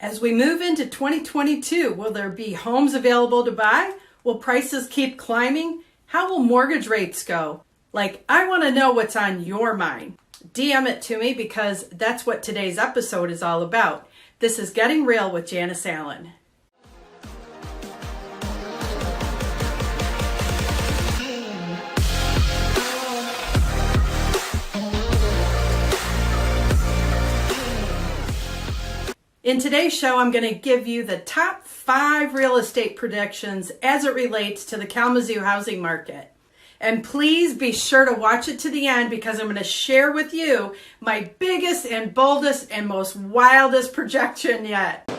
As we move into 2022, will there be homes available to buy? Will prices keep climbing? How will mortgage rates go? I want to know what's on your mind. DM it to me because that's what today's episode is all about. This is Getting Real with Janice Allen. In today's show, I'm going to give you the top 5 real estate predictions as it relates to the Kalamazoo housing market. And please be sure to watch it to the end because I'm going to share with you my biggest and boldest and most wildest projection yet.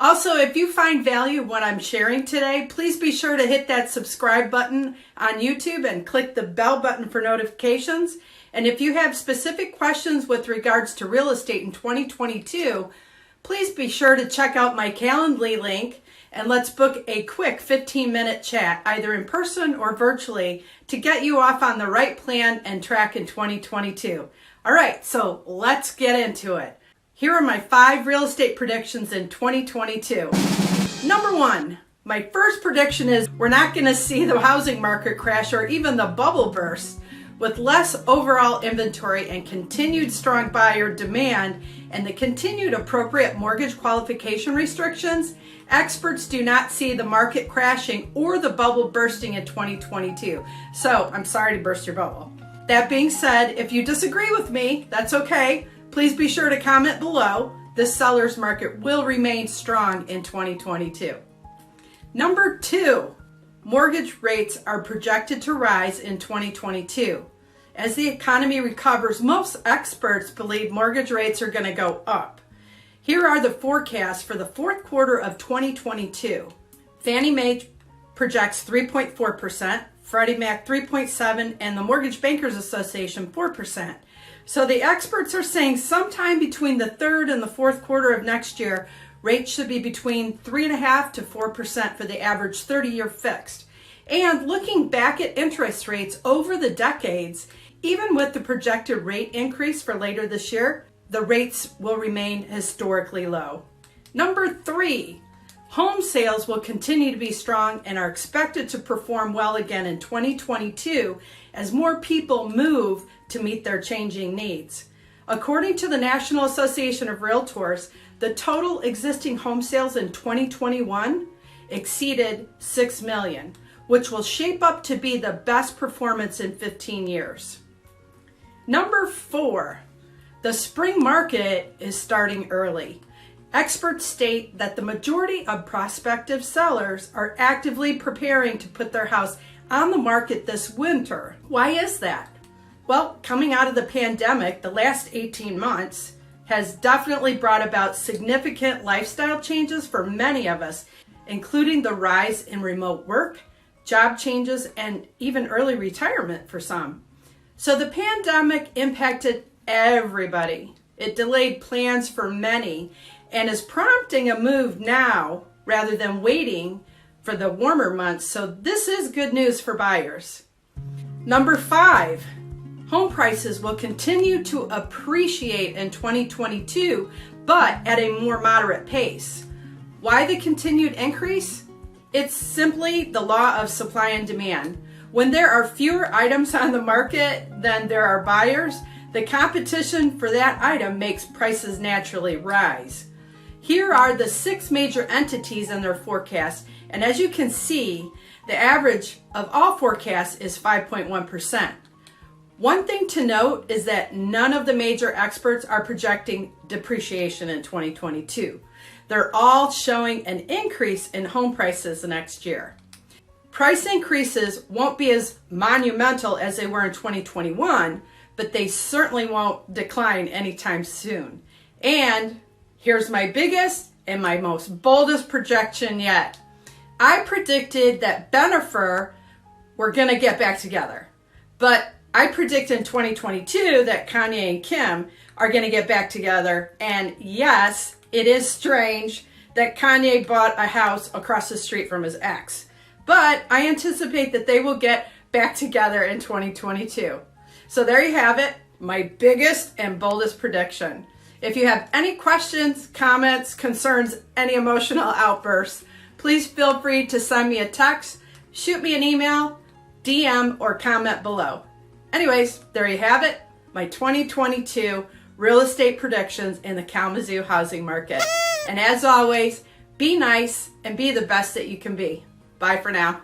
Also, if you find value in what I'm sharing today, please be sure to hit that subscribe button on YouTube and click the bell button for notifications. And if you have specific questions with regards to real estate in 2022, please be sure to check out my Calendly link and let's book a quick 15-minute chat, either in person or virtually, to get you off on the right plan and track in 2022. All right, so let's get into it. Here are my 5 real estate predictions in 2022. Number 1, my first prediction is we're not going to see the housing market crash or even the bubble burst. With less overall inventory and continued strong buyer demand and the continued appropriate mortgage qualification restrictions, experts do not see the market crashing or the bubble bursting in 2022. So I'm sorry to burst your bubble. That being said, if you disagree with me, that's okay. Please be sure to comment below. The seller's market will remain strong in 2022. Number 2. Mortgage rates are projected to rise in 2022. As the economy recovers, most experts believe mortgage rates are going to go up. Here are the forecasts for the fourth quarter of 2022. Fannie Mae projects 3.4%, Freddie Mac 3.7%, and the Mortgage Bankers Association 4%. So the experts are saying sometime between the third and the fourth quarter of next year, rates should be between 3.5% to 4% for the average 30-year fixed. And looking back at interest rates over the decades, even with the projected rate increase for later this year, the rates will remain historically low. Number 3, home sales will continue to be strong and are expected to perform well again in 2022 as more people move to meet their changing needs. According to the National Association of Realtors, the total existing home sales in 2021 exceeded 6 million, which will shape up to be the best performance in 15 years. Number 4, the spring market is starting early. Experts state that the majority of prospective sellers are actively preparing to put their house on the market this winter. Why is that? Well, coming out of the pandemic, the last 18 months has definitely brought about significant lifestyle changes for many of us, including the rise in remote work, job changes, and even early retirement for some. So the pandemic impacted everybody. It delayed plans for many and is prompting a move now rather than waiting for the warmer months. So this is good news for buyers. Number 5, home prices will continue to appreciate in 2022, but at a more moderate pace. Why the continued increase? It's simply the law of supply and demand. When there are fewer items on the market than there are buyers, the competition for that item makes prices naturally rise. Here are the 6 major entities and their forecasts, and as you can see, the average of all forecasts is 5.1%. One thing to note is that none of the major experts are projecting depreciation in 2022. They're all showing an increase in home prices next year. Price increases won't be as monumental as they were in 2021, but they certainly won't decline anytime soon. And here's my biggest and my most boldest projection yet. I predicted that Bennifer were going to get back together, but I predict in 2022 that Kanye and Kim are going to get back together. And yes, it is strange that Kanye bought a house across the street from his ex, but I anticipate that they will get back together in 2022. So there you have it, my biggest and boldest prediction. If you have any questions, comments, concerns, any emotional outbursts, please feel free to send me a text, shoot me an email, DM, or comment below. Anyways, there you have it, my 2022 real estate predictions in the Kalamazoo housing market. And as always, be nice and be the best that you can be. Bye for now.